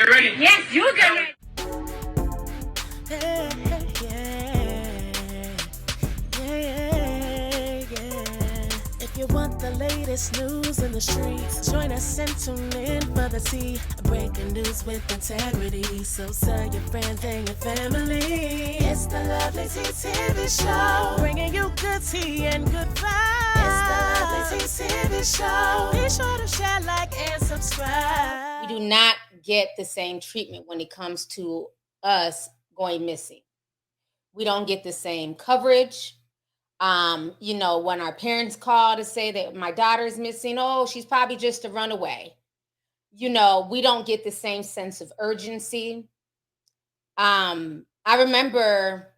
you ready? Yes, you get ready. If you want the latest news in the streets, join us and tune in for the tea. Breaking news with integrity. So tell your friends and your family. It's the Lovelyti TV show, bringing you good tea and good vibes. It's the Lovelyti TV show. Be sure to share, like, and subscribe. We do not get the same treatment when it comes to us going missing. We don't get the same coverage. When our parents call to say that my daughter's missing, oh, she's probably just a runaway. We don't get the same sense of urgency. I remember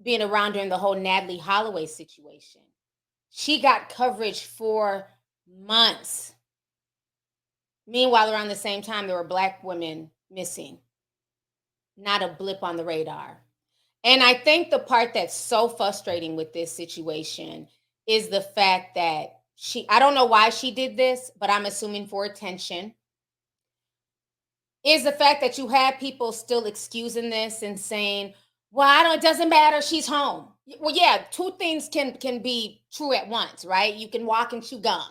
being around during the whole Natalie Holloway situation. She got coverage for months. Meanwhile, around the same time, there were Black women missing. Not a blip on the radar. And I think the part that's so frustrating with this situation is the fact that I don't know why she did this, but I'm assuming for attention, is the fact that you have people still excusing this and saying, well, it doesn't matter, she's home. Well, yeah, two things can be true at once, right? You can walk and chew gum.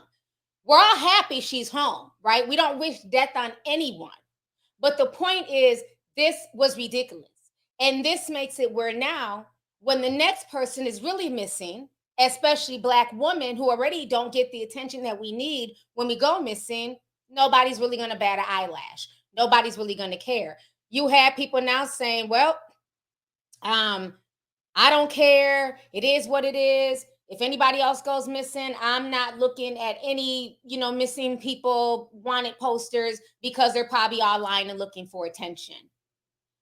We're all happy she's home, right? We don't wish death on anyone. But the point is, this was ridiculous. And this makes it where now, when the next person is really missing, especially Black women who already don't get the attention that we need when we go missing, nobody's really going to bat an eyelash. Nobody's really going to care. You have people now saying, well, I don't care. It is what it is. If anybody else goes missing, I'm not looking at any, missing people wanted posters because they're probably all lying and looking for attention.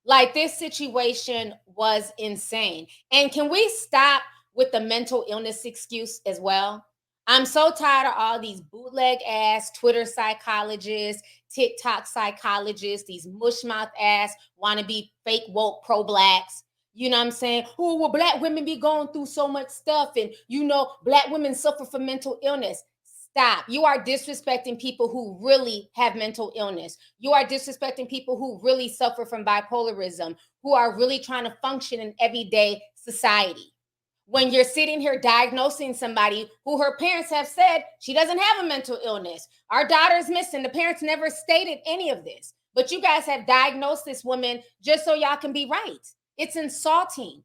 Like, this situation was insane. And can we stop with the mental illness excuse as well? I'm so tired of all these bootleg ass Twitter psychologists, TikTok psychologists, these mushmouth ass wannabe fake woke pro-Blacks. You know what I'm saying? Oh, well, Black women be going through so much stuff. And, Black women suffer from mental illness. Stop. You are disrespecting people who really have mental illness. You are disrespecting people who really suffer from bipolarism, who are really trying to function in everyday society. When you're sitting here diagnosing somebody who her parents have said she doesn't have a mental illness, our daughter's missing, the parents never stated any of this, but you guys have diagnosed this woman just so y'all can be right. It's insulting.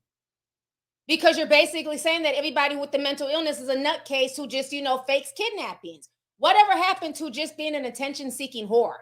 Because you're basically saying that everybody with the mental illness is a nutcase who just, fakes kidnappings. Whatever happened to just being an attention-seeking whore?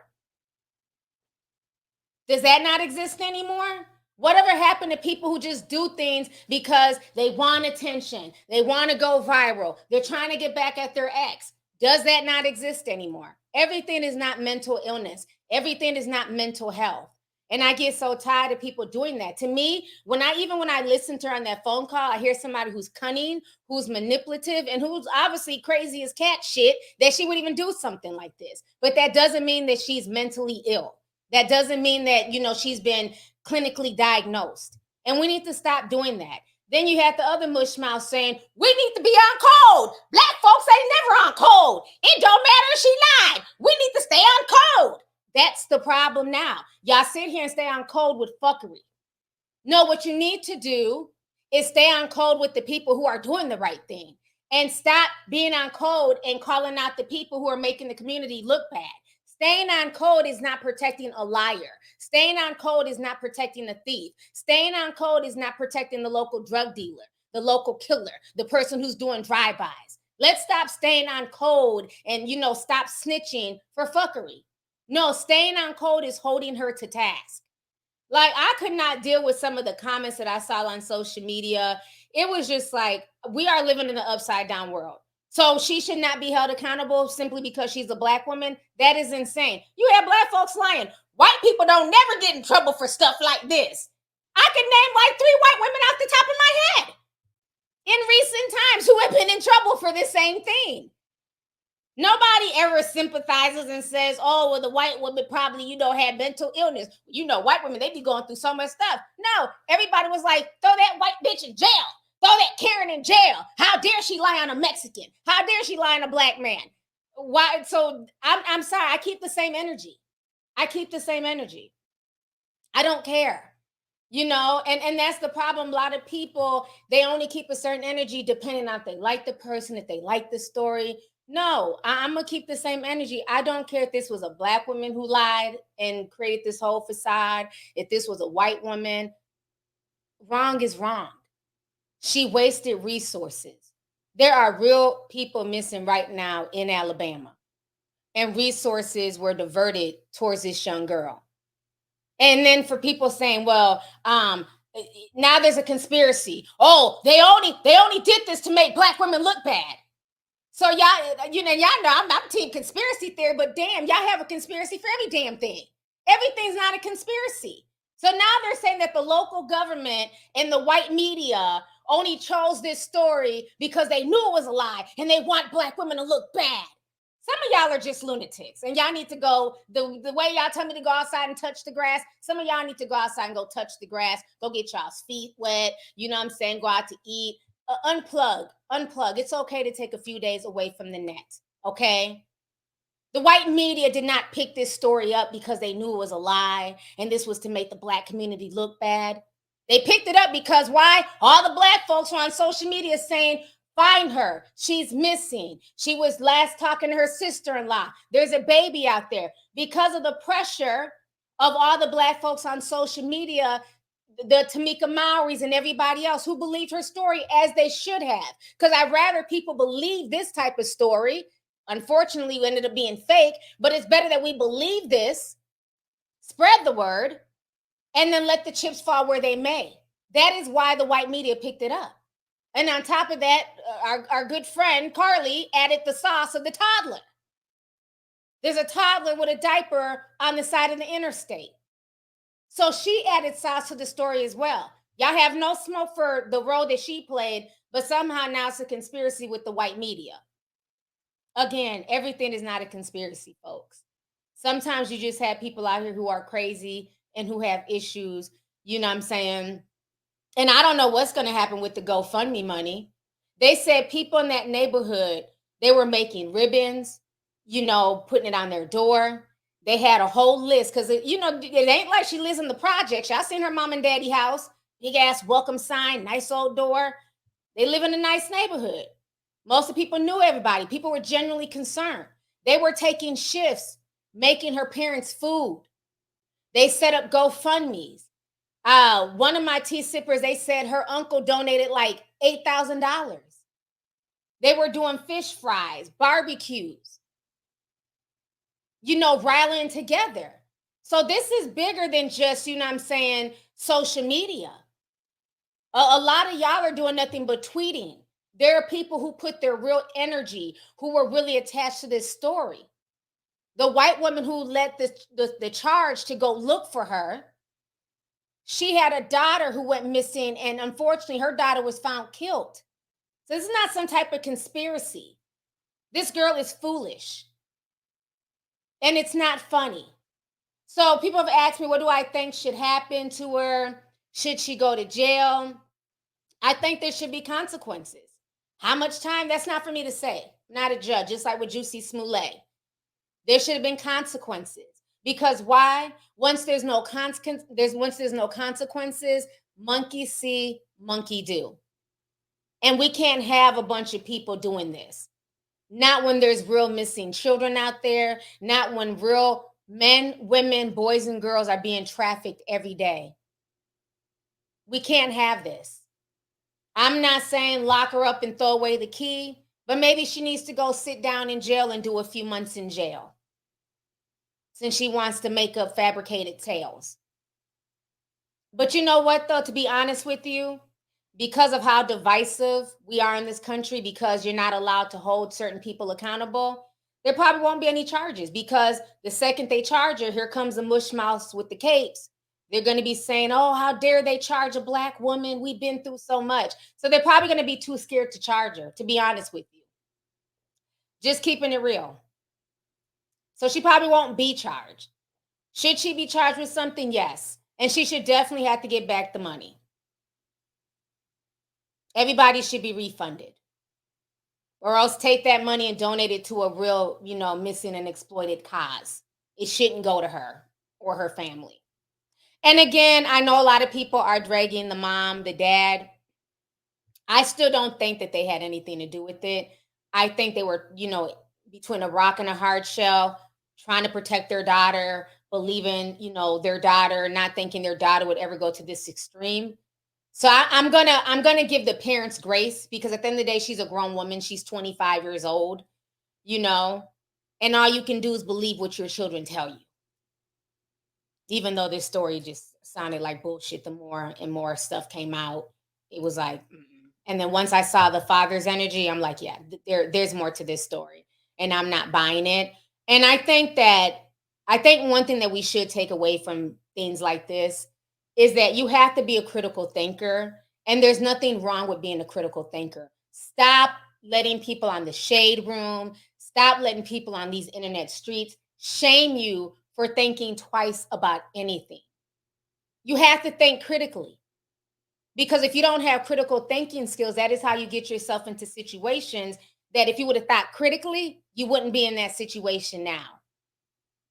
Does that not exist anymore? Whatever happened to people who just do things because they want attention? They want to go viral. They're trying to get back at their ex. Does that not exist anymore? Everything is not mental illness. Everything is not mental health. And I get so tired of people doing that. To me, when I listen to her on that phone call, I hear somebody who's cunning, who's manipulative, and who's obviously crazy as cat shit, that she would even do something like this. But that doesn't mean that she's mentally ill. That doesn't mean that, she's been clinically diagnosed. And we need to stop doing that. Then you have the other mushmouth saying, we need to be on code. Black folks ain't never on code. It don't matter if she lied. We need to stay on code. That's the problem now. Y'all sit here and stay on code with fuckery. No, what you need to do is stay on code with the people who are doing the right thing and stop being on code and calling out the people who are making the community look bad. Staying on code is not protecting a liar. Staying on code is not protecting a thief. Staying on code is not protecting the local drug dealer, the local killer, the person who's doing drive-bys. Let's stop staying on code and, stop snitching for fuckery. No, staying on code is holding her to task. Like, I could not deal with some of the comments that I saw on social media. It was just like, we are living in an upside down world. So she should not be held accountable simply because she's a Black woman. That is insane. You have Black folks lying. White people don't never get in trouble for stuff like this. I could name like 3 white women off the top of my head in recent times who have been in trouble for this same thing. Nobody ever sympathizes and says, oh, well, the white woman probably, had mental illness. White women, they be going through so much stuff. No, everybody was like, throw that white bitch in jail. Throw that Karen in jail. How dare she lie on a Mexican? How dare she lie on a Black man? Why? So I'm sorry, I keep the same energy. I keep the same energy. I don't care. And that's the problem. A lot of people, they only keep a certain energy depending on if they like the person, if they like the story. No, I'm gonna keep the same energy. I don't care if this was a Black woman who lied and created this whole facade, if this was a white woman. Wrong is wrong. She wasted resources. There are real people missing right now in Alabama, and resources were diverted towards this young girl. And then for people saying, well, now there's a conspiracy. Oh, they only did this to make Black women look bad. So y'all know I'm team conspiracy theory, but damn, y'all have a conspiracy for every damn thing. Everything's not a conspiracy. So now they're saying that the local government and the white media only chose this story because they knew it was a lie and they want Black women to look bad. Some of y'all are just lunatics, and y'all need to go, the way y'all tell me to go outside and touch the grass, some of y'all need to go outside and go touch the grass, go get y'all's feet wet, you know what I'm saying, go out to eat, unplug. It's okay to take a few days away from the net, okay? The white media did not pick this story up because they knew it was a lie, and this was to make the Black community look bad. They picked it up because why? All the Black folks were on social media saying, find her. She's missing. She was last talking to her sister-in-law. There's a baby out there. Because of the pressure of all the Black folks on social media, the Tamika Mowries and everybody else who believed her story, as they should have. Because I'd rather people believe this type of story. Unfortunately, it ended up being fake, but it's better that we believe this, spread the word, and then let the chips fall where they may. That is why the white media picked it up. And on top of that, our good friend Carlee added the sauce of the toddler. There's a toddler with a diaper on the side of the interstate. So she added sauce to the story as well. Y'all have no smoke for the role that she played, but somehow now it's a conspiracy with the white media. Again, everything is not a conspiracy, folks. Sometimes you just have people out here who are crazy and who have issues, you know what I'm saying? And I don't know what's going to happen with the GoFundMe money. They said people in that neighborhood, they were making ribbons, putting it on their door. They had a whole list because, it ain't like she lives in the projects. Y'all seen her mom and daddy house, big ass welcome sign, nice old door. They live in a nice neighborhood. Most of the people knew everybody. People were genuinely concerned. They were taking shifts, making her parents food. They set up GoFundMes. One of my tea sippers, they said her uncle donated like $8,000. They were doing fish fries, barbecues, rallying together. So this is bigger than just, social media. A lot of y'all are doing nothing but tweeting. There are people who put their real energy, who were really attached to this story. The white woman who led the charge to go look for her, she had a daughter who went missing, and unfortunately, her daughter was found killed. So this is not some type of conspiracy. This girl is foolish. And it's not funny. So people have asked me, what do I think should happen to her? Should she go to jail? I think there should be consequences. How much time? That's not for me to say. I'm not a judge, just like with Juicy Smollett. There should have been consequences. Because why? Once there's no consequences, monkey see, monkey do. And we can't have a bunch of people doing this. Not when there's real missing children out there, not when real men, women, boys, and girls are being trafficked every day. We can't have this. I'm not saying lock her up and throw away the key, but maybe she needs to go sit down in jail and do a few months in jail, since she wants to make up fabricated tales. But you know what, though, to be honest with you, because of how divisive we are in this country, because you're not allowed to hold certain people accountable, there probably won't be any charges, because the second they charge her, here comes the mush mouths with the capes. They're going to be saying, oh, how dare they charge a Black woman? We've been through so much. So they're probably going to be too scared to charge her, to be honest with you. Just keeping it real. So she probably won't be charged. Should she be charged with something? Yes. And she should definitely have to get back the money. Everybody should be refunded. Or else take that money and donate it to a real, missing and exploited cause. It shouldn't go to her. or her family. And again, I know a lot of people are dragging the mom, the dad. I still don't think that they had anything to do with it. I think they were, between a rock and a hard shell, trying to protect their daughter, believing, their daughter, not thinking their daughter would ever go to this extreme. So I'm gonna give the parents grace, because at the end of the day, she's a grown woman. She's 25 years old, and all you can do is believe what your children tell you. Even though this story just sounded like bullshit, the more and more stuff came out, it was like, and then once I saw the father's energy, I'm like, yeah, there's more to this story, and I'm not buying it. And I think one thing that we should take away from things like this is that you have to be a critical thinker, and there's nothing wrong with being a critical thinker. Stop letting people on the shade room, stop letting people on these internet streets shame you for thinking twice about anything. You have to think critically, because if you don't have critical thinking skills, that is how you get yourself into situations that if you would have thought critically, you wouldn't be in that situation now.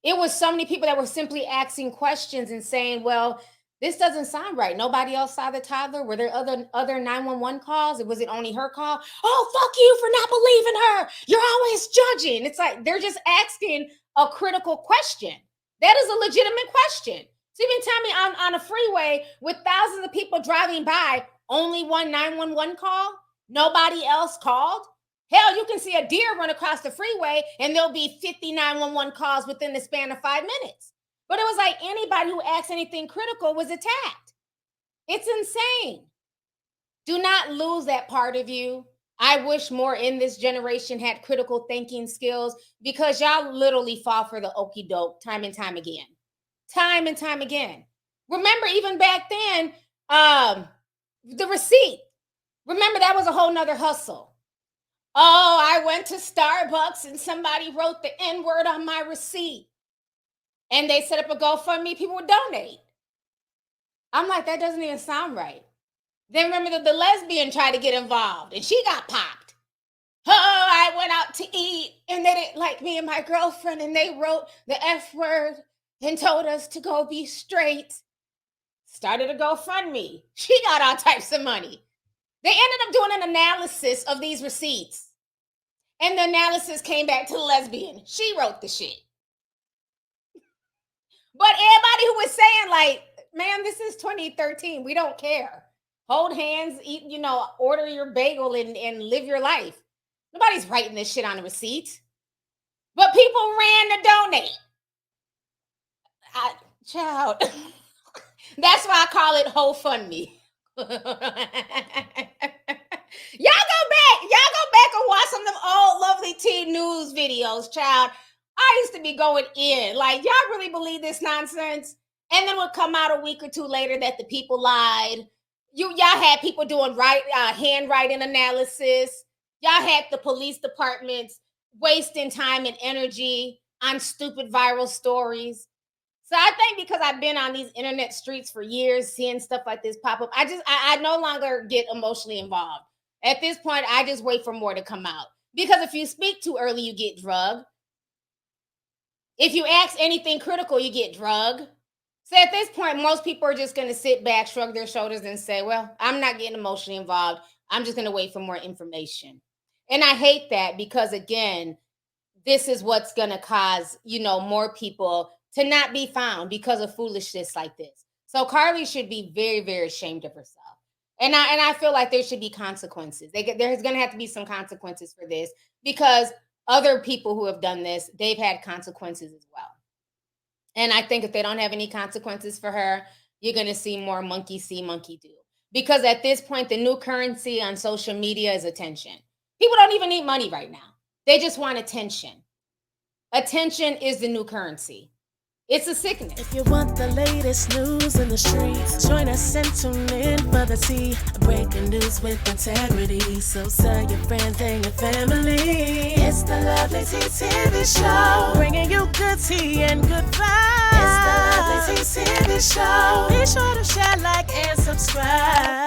It was so many people that were simply asking questions and saying, well, this doesn't sound right. Nobody else saw the toddler. Were there other 911 calls? Was it only her call? Oh, fuck you for not believing her. You're always judging. It's like they're just asking a critical question. That is a legitimate question. So you mean tell me on a freeway with thousands of people driving by, only one 911 call? Nobody else called? Hell, you can see a deer run across the freeway and there'll be 50 911 calls within the span of 5 minutes. But it was like anybody who asked anything critical was attacked. It's insane. Do not lose that part of you. I wish more in this generation had critical thinking skills, because y'all literally fall for the okie doke time and time again. Time and time again. Remember, even back then, the receipt. Remember, that was a whole nother hustle. Oh, I went to Starbucks and somebody wrote the N-word on my receipt. And they set up a GoFundMe, people would donate. I'm like, that doesn't even sound right. Then remember the lesbian tried to get involved and she got popped. Oh, I went out to eat and they didn't like me and my girlfriend and they wrote the F word and told us to go be straight. Started a GoFundMe. She got all types of money. They ended up doing an analysis of these receipts. And the analysis came back to the lesbian. She wrote the shit. But everybody who was saying like, man, this is 2013. We don't care. Hold hands, eat, order your bagel and live your life. Nobody's writing this shit on the receipt. But people ran to donate. Child. That's why I call it Whole Fund Me. Y'all go back and watch some of them old Lovelyti news videos, child. I used to be going in. Like, y'all really believe this nonsense? And then would come out a week or two later that the people lied. Y'all had people doing handwriting analysis. Y'all had the police departments wasting time and energy on stupid viral stories. So I think because I've been on these internet streets for years, seeing stuff like this pop up, I no longer get emotionally involved. At this point, I just wait for more to come out. Because if you speak too early, you get drugged. If you ask anything critical, you get drugged. So at this point, most people are just going to sit back, shrug their shoulders and say, well, I'm not getting emotionally involved. I'm just going to wait for more information. And I hate that because, again, this is what's going to cause, more people to not be found because of foolishness like this. So Carlee should be very, very ashamed of herself. And I feel like there should be consequences. There's going to have to be some consequences for this, because other people who have done this, they've had consequences as well. And I think if they don't have any consequences for her, you're going to see more monkey see, monkey do. Because at this point, the new currency on social media is attention. People don't even need money right now. They just want attention. Attention is the new currency. It's a sickness. If you want the latest news in the streets, join us and tune in for the tea. Breaking news with integrity. So tell your friends and your family. It's the Lovelyti TV show, bringing you good tea and good vibes. It's the Lovelyti TV show. Be sure to share, like, and subscribe.